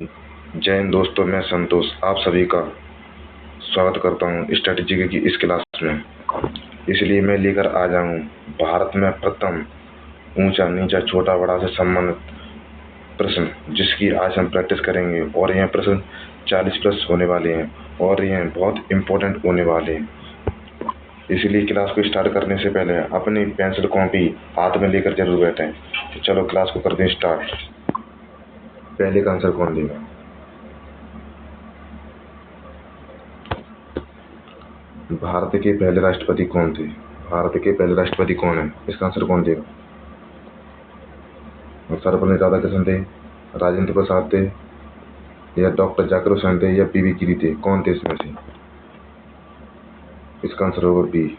जय हिंद दोस्तों, मैं संतोष आप सभी का स्वागत करता हूं स्ट्रैटेजी की इस क्लास में। इसलिए मैं लेकर आ जाऊं भारत में प्रथम ऊंचा नीचा छोटा बड़ा से संबंधित प्रश्न, जिसकी आज हम प्रैक्टिस करेंगे। और यह प्रश्न 40 प्लस होने वाले हैं और यह बहुत इम्पोर्टेंट होने वाले हैं। इसलिए क्लास को स्टार्ट करने से पहले अपनी पेंसिल कॉपी हाथ में लेकर जरूर बैठें। तो चलो क्लास को करते हैं स्टार्ट। पहले का आंसर कौन देगा? भारत के पहले राष्ट्रपति कौन थे? भारत के पहले राष्ट्रपति कौन है? इसका आंसर कौन देगा? सर्वपल्ली राधाकृष्णन थे, राजेंद्र प्रसाद थे, या डॉक्टर जाकिर हुसैन थे, या पीवी गिरी थे? कौन थे इसमें से? इसका आंसर होगा बी,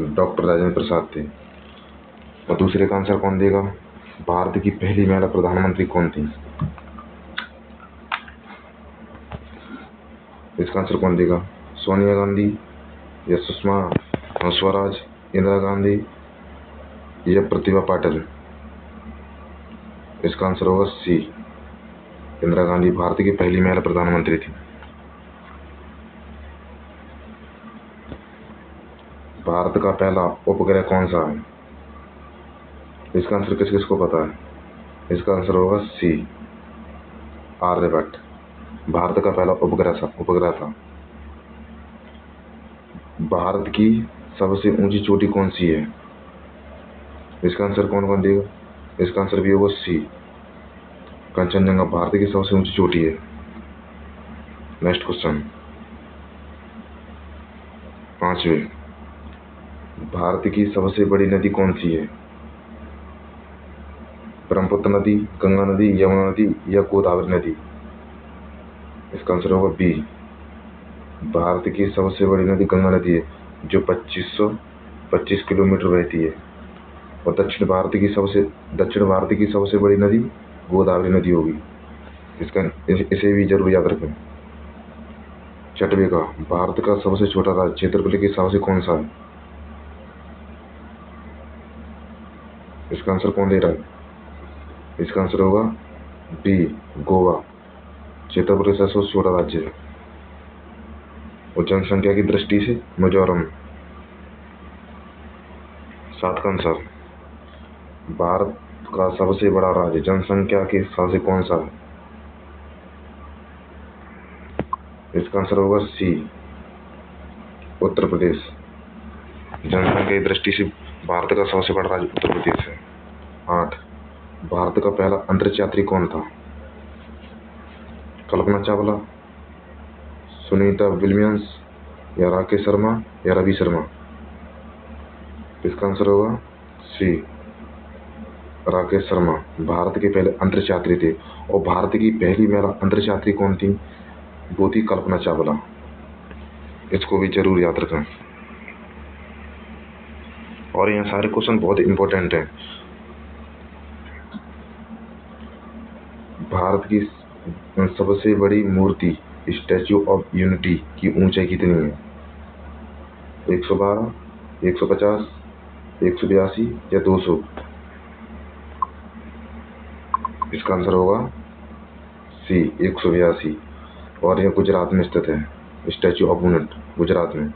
डॉक्टर राजेंद्र प्रसाद थे। और दूसरे का आंसर कौन देगा? भारत की पहली महिला प्रधानमंत्री कौन थी? इसका आंसर कौन देगा? सोनिया गांधी, या सुषमा स्वराज, इंदिरा गांधी, या प्रतिभा पाटिल? इसका आंसर होगा सी, इंदिरा गांधी भारत की पहली महिला प्रधानमंत्री थी। भारत का पहला उपग्रह कौन सा है? इसका आंसर किस किस को पता है? इसका आंसर होगा सी, आर्यभट्ट भारत का पहला उपग्रह था। भारत की सबसे ऊंची चोटी कौन सी है? इसका आंसर कौन कौन देगा? इसका आंसर भी होगा सी, कंचनजंगा भारत की सबसे ऊंची चोटी है। नेक्स्ट क्वेश्चन, पांचवें, भारत की सबसे बड़ी नदी कौन सी है? ब्रह्मपुत्र नदी, गंगा नदी, यमुना नदी, या गोदावरी नदी? इसका आंसर होगा बी, भारत की सबसे बड़ी नदी गंगा नदी है, जो 2525 किलोमीटर बहती है। और दक्षिण भारत की सबसे बड़ी नदी गोदावरी नदी होगी। इसे भी जरूर याद रखें। छठवें का, भारत का सबसे छोटा राज्य क्षेत्रफल के हिसाब से कौन सा है? इसका आंसर कौन दे रहा है? इसका आंसर होगा बी, गोवा क्षेत्रफल के हिसाब से सबसे छोटा राज्य है। और जनसंख्या की दृष्टि से मिजोरम। सात का आंसर, भारत का सबसे बड़ा राज्य जनसंख्या के हिसाब से कौन सा है? इसका आंसर होगा सी, उत्तर प्रदेश। जनसंख्या की दृष्टि से भारत का सबसे बड़ा राज्य उत्तर प्रदेश है। 8, भारत का पहला अंतरिक्ष यात्री कौन था? कल्पना चावला, सुनीता विलियम्स, या राकेश शर्मा, या रवि शर्मा? इसका आंसर होगा सी, राकेश शर्मा भारत के पहले अंतरिक्ष यात्री थे। और भारत की पहली महिला अंतरिक्ष यात्री कौन थी? वो थी कल्पना चावला। इसको भी जरूर याद रखें। और यहाँ सारे क्वेश्चन बहुत इंपॉर्टेंट हैं। भारत की सबसे बड़ी मूर्ति स्टैच्यू ऑफ यूनिटी की ऊंचाई कितनी है? 112, 150, 182, या 200? इसका आंसर होगा सी, 182। और यह गुजरात में स्थित है। स्टैच्यू ऑफ यूनिटी गुजरात में।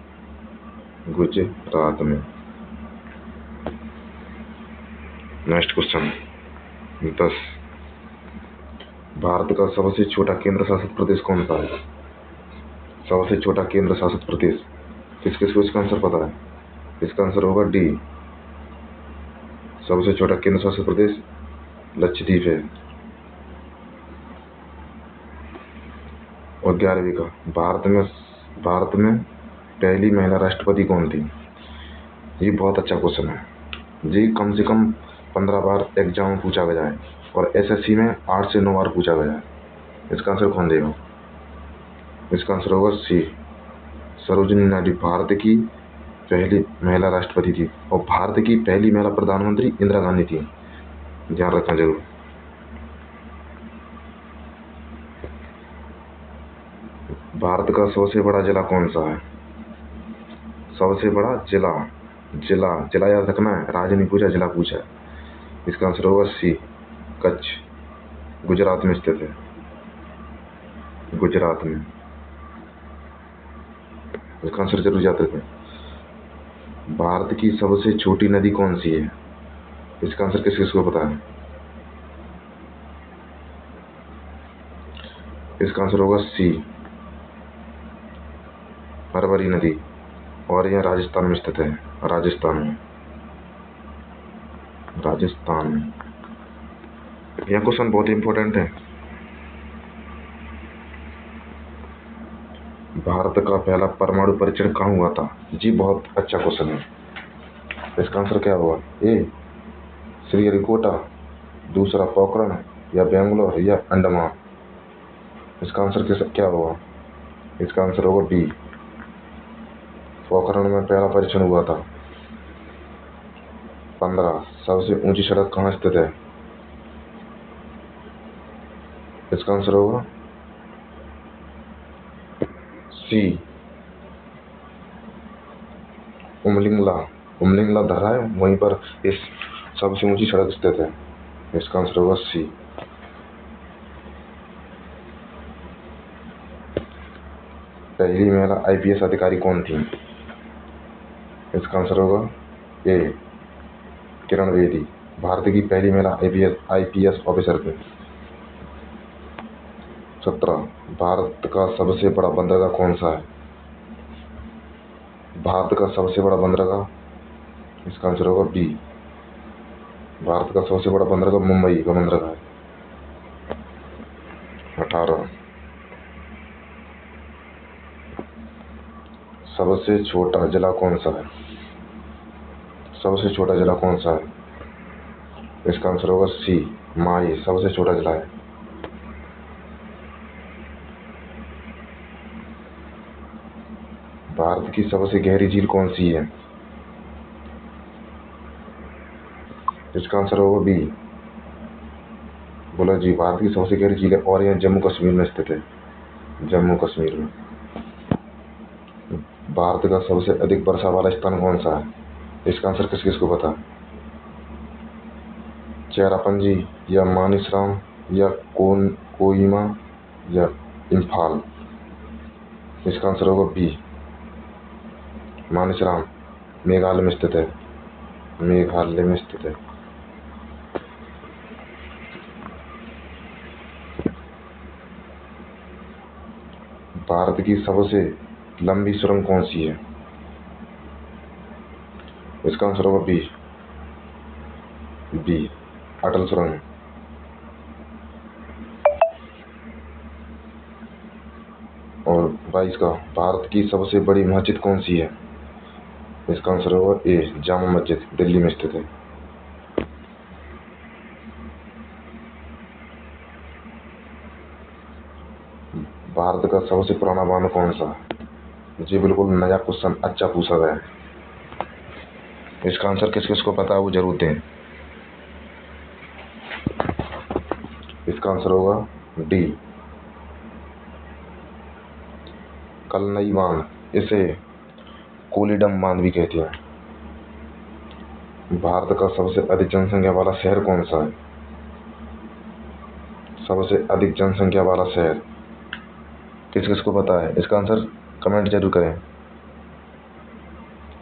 नेक्स्ट क्वेश्चन 10, भारत का सबसे छोटा केंद्र शासित प्रदेश कौन सा है? सबसे छोटा केंद्र शासित प्रदेश किस किस को इसका आंसर पता है? इसका आंसर होगा डी, सबसे छोटा केंद्र शासित प्रदेश लक्षद्वीप है। और 11वीं का, भारत में पहली महिला राष्ट्रपति कौन थी? ये बहुत अच्छा क्वेश्चन है। ये कम से कम 15 बार एग्जाम में पूछा गया है और एसएससी में 8 से 9 बार पूछा गया है। इसका आंसर कौन देगा? इसका आंसर होगा सी, सरोजिनी नायडू भारत की पहली महिला राष्ट्रपति थी। और भारत की पहली महिला प्रधानमंत्री इंदिरा गांधी थी। ध्यान रखना जरूर। भारत का सबसे बड़ा जिला कौन सा है? सबसे बड़ा जिला याद रखना है, राज्य नहीं पूछा, जिला पूछा है। इसका आंसर होगा सी, कच्छ। गुजरात में स्थित है। गुजरात में। इसका आंसर जरूर जाते थे। भारत की सबसे छोटी नदी कौन सी है? इसका आंसर किस किसको पता है? इसका आंसर होगा सी, अरवरी नदी, और यह राजस्थान में स्थित है। राजस्थान में। राजस्थान में। यह क्वेश्चन बहुत इंपॉर्टेंट है। भारत का पहला परमाणु परीक्षण कहाँ हुआ था? जी बहुत अच्छा क्वेश्चन है। इसका आंसर क्या होगा? ए श्रीहरिकोटा, दूसरा पोखरण, या बेंगलोर, या अंडमान। इसका आंसर क्या होगा? इसका आंसर होगा बी, पोखरण में पहला परीक्षण हुआ था। 15 सबसे ऊंची सड़क कहाँ स्थित है? इसका आंसर होगा सी, उमलिंगला। उमलिंगला धरा है, वहीं पर इस सबसे ऊंची सड़क स्थित है। इसका आंसर होगा सी। पहली महिला आईपीएस अधिकारी कौन थी? इसका आंसर होगा ए किरण बेदी, भारत की पहली महिला आईपीएस ऑफिसर थी। 17 भारत का सबसे बड़ा बंदरगाह कौन सा है? भारत का सबसे बड़ा बंदरगाह, इसका आंसर होगा बी, भारत का सबसे बड़ा बंदरगाह मुंबई का बंदरगाह है। 18 सबसे छोटा जिला कौन सा है? सबसे छोटा जिला कौन सा है? इसका आंसर होगा सी, माही सबसे छोटा जिला है। भारत की सबसे गहरी झील कौन सी है? इसका आंसर होगा बी, बोला जी, भारत की सबसे गहरी झील है, और यह जम्मू कश्मीर में स्थित है। जम्मू कश्मीर में। भारत का सबसे अधिक वर्षा वाला स्थान कौन सा है? इसका आंसर किस किस को पता है? चेरापूंजी, या मानेसर, या कोहिमा, या इम्फाल। इसका आंसर होगा बी, मानेसर, मेघालय में स्थित है। मेघालय में स्थित है। भारत की सबसे लंबी सुरंग कौन सी है? इसका आंसर होगा बी, बी अटल सुरंग। और 22 का, भारत की सबसे बड़ी मस्जिद कौन सी है? इसका आंसर होगा ए, जामा मस्जिद, दिल्ली में स्थित है। भारत का सबसे पुराना बांध कौन सा है? जी बिल्कुल नया क्वेश्चन, अच्छा पूछा गया है। इसका आंसर किस किस को पता है वो जरूर दें। इसका आंसर होगा डी, कलनई बांध, इसे कोलीडम बांध भी कहते हैं। भारत का सबसे अधिक जनसंख्या वाला शहर कौन सा है? सबसे अधिक जनसंख्या वाला शहर किस किस को पता है? इसका आंसर कमेंट जरूर करें।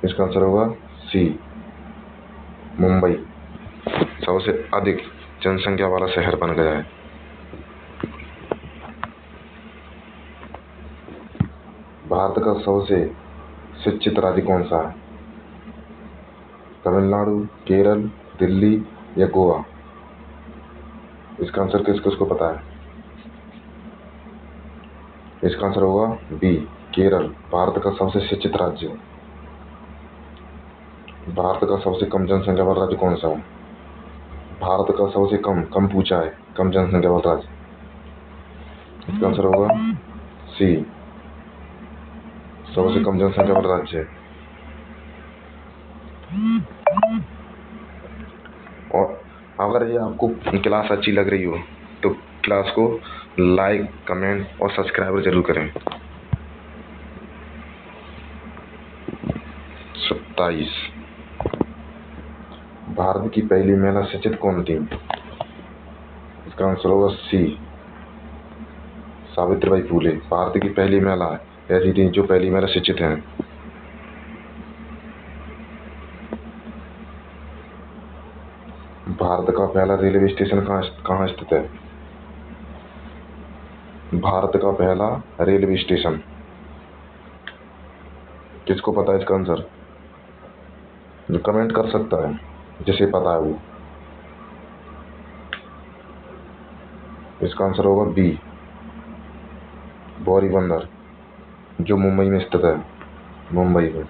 इसका आंसर होगा सी, मुंबई सबसे अधिक जनसंख्या वाला शहर बन गया है। भारत का सबसे शिक्षित राज्य कौन सा है? तमिलनाडु, केरल, दिल्ली, या गोवा। इसका आंसर किस किस को पता है? इसका आंसर होगा बी, केरल भारत का सबसे शिक्षित राज्य। भारत का सबसे कम जनसंख्या वाला राज्य कौन सा है? भारत का सबसे कम पूछा है, कम जनसंख्या वाला राज्य। इसका आंसर होगा सी, सबसे कम जनसंख्या वाला राज्य है। और अगर ये आपको क्लास अच्छी लग रही हो तो क्लास को लाइक, कमेंट और सब्सक्राइब जरूर करें। 27 भारत की पहली महिला शिक्षित कौन थी? इसका आंसर होगा सी, सावित्रीबाई फूले। भारत की पहली महिला ऐसी थी जो पहली महिला शिक्षित हैं। भारत का पहला रेलवे स्टेशन कहाँ स्थित है? भारत का पहला रेलवे स्टेशन, किसको पता है इसका आंसर? जो कमेंट कर सकता है, जिसे पता है वो। इसका आंसर होगा बी, बोरीबंदर, जो मुंबई में स्थित है। मुंबई में,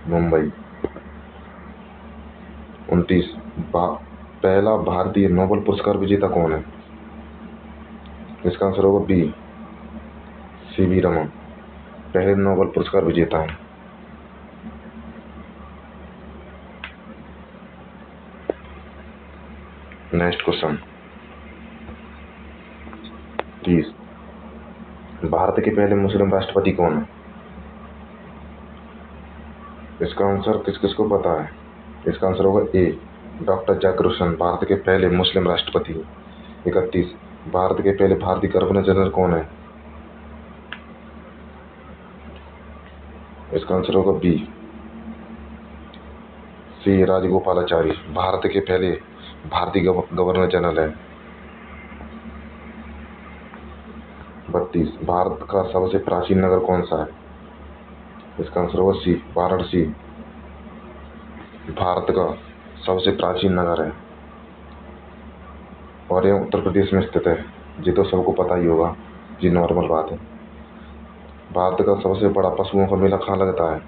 मुंबई। 29, पहला भारतीय नोबेल पुरस्कार विजेता कौन है? इसका आंसर होगा बी, सीवी रमन, पहले नोबेल पुरस्कार विजेता है। नेक्स्ट क्वेश्चन 30, भारत के पहले मुस्लिम राष्ट्रपति कौन है? इसका आंसर किस किस को पता है? इसका आंसर होगा ए, डॉक्टर जाकिर हुसैन, भारत के पहले मुस्लिम राष्ट्रपति। 31, भारत के पहले भारतीय गवर्नर जनरल कौन है? इसका आंसर होगा बी, सी, राजगोपालाचारी, भारत के पहले भारतीय गवर्नर जनरल है। 32, भारत का सबसे प्राचीन नगर कौन सा है? इसका आंसर होगा सी, वाराणसी, भारत का सबसे प्राचीन नगर है और यह उत्तर प्रदेश में स्थित है। ये तो सबको पता ही होगा, ये नॉर्मल बात है। भारत का सबसे बड़ा पशुओं का मेला कहाँ लगता है?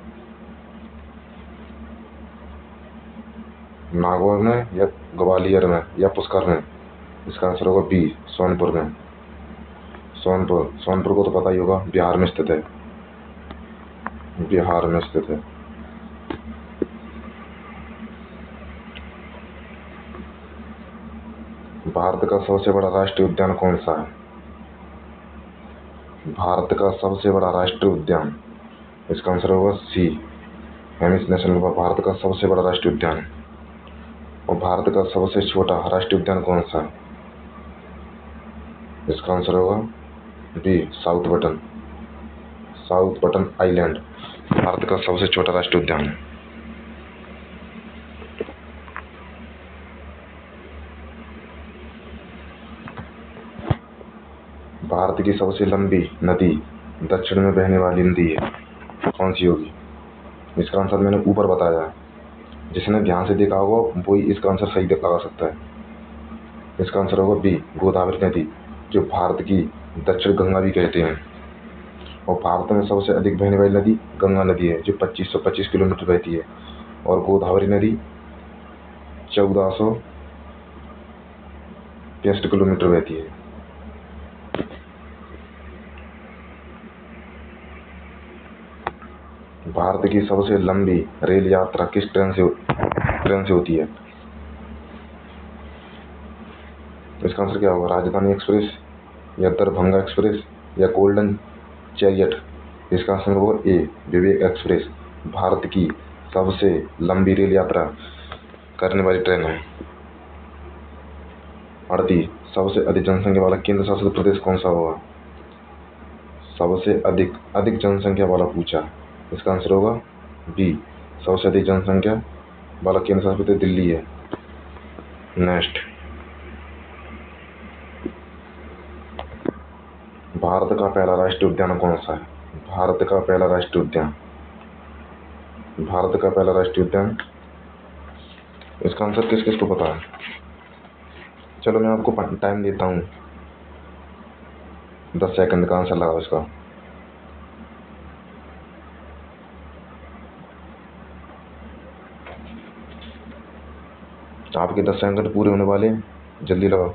नागौर में या ग्वालियर में या पुष्कर में? इसका आंसर होगा बी, सोनपुर में। सोनपुर को तो पता ही होगा, बिहार में स्थित है। बिहार में स्थित है। भारत का सबसे बड़ा राष्ट्रीय उद्यान कौन सा है? भारत का सबसे बड़ा राष्ट्रीय उद्यान, इसका आंसर होगा सी, हेमिस नेशनल पार्क, भारत का सबसे बड़ा राष्ट्रीय उद्यान है। और भारत का सबसे छोटा राष्ट्रीय उद्यान कौन सा है? इसका आंसर होगा B, south Button island, Bharat का सबसे छोटा राष्ट्रीय उद्यान है। भारत की सबसे लंबी नदी दक्षिण में बहने वाली नदी है, कौन सी होगी? इसका आंसर मैंने ऊपर बताया है, जिसने ध्यान से देखा होगा वही इसका आंसर सही लगा सकता है। इसका आंसर होगा बी, गोदावरी नदी, जो भारत की दक्षिण गंगा भी कहते हैं। और भारत में सबसे अधिक बहने वाली नदी गंगा नदी है, जो 2525 किलोमीटर बहती है। और गोदावरी नदी 1463 किलोमीटर बहती है। भारत की सबसे लंबी रेल यात्रा किस ट्रेन से होती है? इसका आंसर क्या होगा? राजधानी एक्सप्रेस या दरभंगा एक्सप्रेस या गोल्डन चैरियट? इसका आंसर होगा ए, विवेक एक्सप्रेस, भारत की सबसे लंबी रेल यात्रा करने वाली ट्रेन है। 38, सबसे अधिक जनसंख्या वाला केंद्र शासित प्रदेश कौन सा होगा? सबसे अधिक जनसंख्या वाला पूछा, इसका आंसर होगा बी, सबसे अधिक जनसंख्या वाला केंद्र शासित प्रदेश दिल्ली है। नेक्स्ट, भारत का पहला राष्ट्रीय उद्यान कौन सा है? भारत का पहला राष्ट्रीय उद्यान, इसका आंसर किस किस को पता है? चलो मैं आपको टाइम देता हूँ, 10 सेकंड का आंसर लगाओ इसका। आपके 10 सेकंड पूरे होने वाले, जल्दी लगाओ।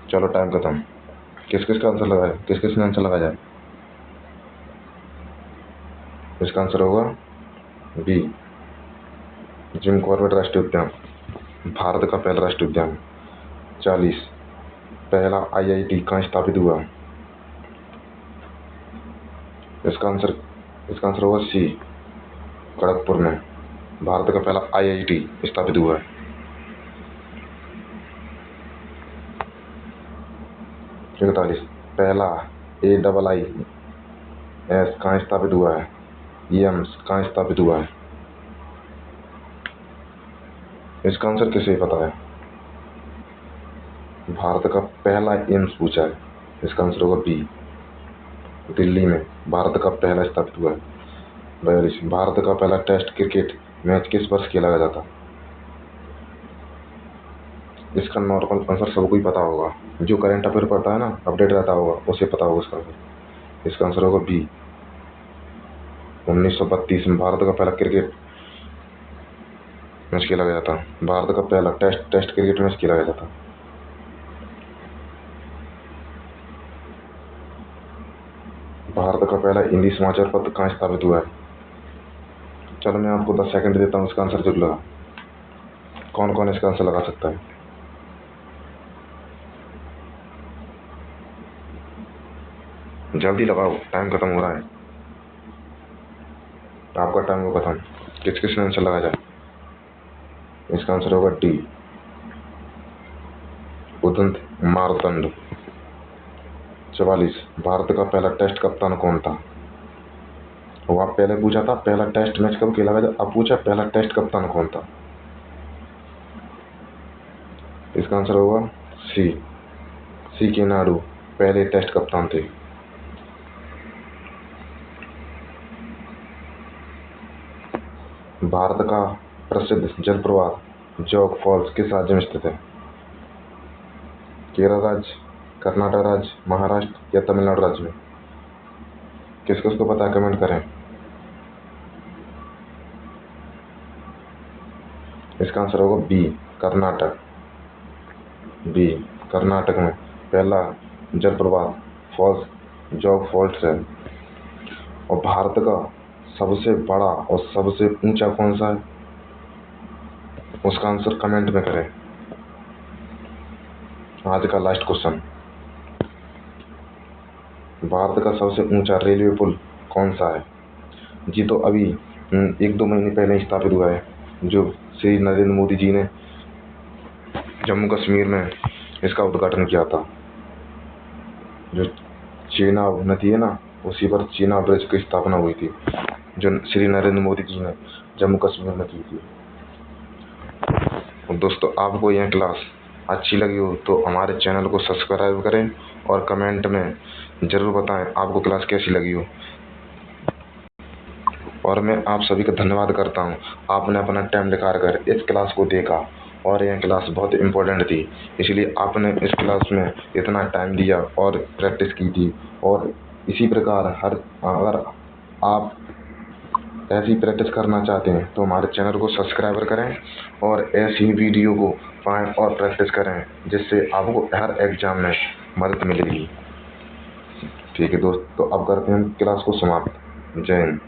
चलो टाइम खत्म। किस किस का आंसर लगाया? किस किस ने आंसर लगाया? इसका आंसर होगा बी, जिम कॉर्बेट राष्ट्रीय उद्यान, भारत का पहला राष्ट्रीय उद्यान। 40, पहला IIT कहाँ स्थापित हुआ? इसका आंसर होगा सी, खड़गपुर में। भारत का पहला IIT स्थापित हुआ है। इकतालीस, पहला AIIS कहाँ स्थापित हुआ है? एम्स कहाँ स्थापित हुआ है? इसका आंसर किसे पता है? भारत का पहला एम्स पूछा है, इसका आंसर होगा बी, दिल्ली में भारत का पहला स्थापित हुआ है। 42, भारत का पहला टेस्ट क्रिकेट मैच किस वर्ष खेला गया था? इसका नॉर्मल आंसर सबको ही पता होगा, जो करंट अफेयर पढ़ता है ना, अपडेट रहता होगा, उसे पता होगा इसका आंसर। इसका आंसर होगा बी, 1932 में भारत का पहला क्रिकेट मैच खेला गया था। भारत का पहला टेस्ट क्रिकेट मैच खेला गया था। भारत का पहला हिंदी समाचार पत्र कहाँ स्थापित हुआ है? चलो मैं आपको 10 सेकंड देता हूँ, इसका आंसर जरूर लगा। कौन कौन इसका आंसर लगा सकता है? जल्दी लगाओ, टाइम खत्म हो रहा है। आपका टाइम हो खत्म। किस किसने आंसर लगा जाए? इसका आंसर होगा डी, उदंत मारतंड। 44, भारत का पहला टेस्ट कप्तान कौन था? वो आप पहले पूछा था पहला टेस्ट मैच कब खेला गया, अब पूछा पहला टेस्ट कप्तान कौन था? इसका आंसर होगा सी के नायडू पहले टेस्ट कप्तान थे। भारत का प्रसिद्ध जलप्रपात जोग फॉल्स किस राज्य में स्थित है? केरल राज्य, कर्नाटक राज्य, महाराष्ट्र या तमिलनाडु राज्य में? किस किस को पता है कमेंट करें। इसका आंसर होगा बी, कर्नाटक। बी, कर्नाटक में पहला जलप्रपात फॉल्स जोग फॉल्स है। और भारत का सबसे बड़ा और सबसे ऊंचा कौन सा है, उसका आंसर कमेंट में करें। आज का लास्ट क्वेश्चन, भारत का सबसे ऊंचा रेलवे पुल कौन सा है? जी तो अभी 1-2 महीने पहले स्थापित हुआ है, जो श्री नरेंद्र मोदी जी ने जम्मू कश्मीर में इसका उद्घाटन किया था। जो चेनाब नदी है ना, उसी पर चेनाब ब्रिज की स्थापना हुई थी, जो श्री नरेंद्र मोदी जी ने जम्मू कश्मीर में की थी। और दोस्तों, आपको यह क्लास अच्छी लगी हो तो हमारे चैनल को सब्सक्राइब करें और कमेंट में ज़रूर बताएं आपको क्लास कैसी लगी हो। और मैं आप सभी का धन्यवाद करता हूं, आपने अपना टाइम निकाल कर इस क्लास को देखा और यह क्लास बहुत इम्पोर्टेंट थी, इसलिए आपने इस क्लास में इतना टाइम दिया और प्रैक्टिस की थी। और इसी प्रकार अगर आप ऐसी प्रैक्टिस करना चाहते हैं तो हमारे चैनल को सब्सक्राइब करें और ऐसी ही वीडियो को पाएँ और प्रैक्टिस करें, जिससे आपको हर एग्जाम में मदद मिलेगी। ठीक है दोस्त, तो अब करते हैं क्लास को समाप्त। जय हिंद।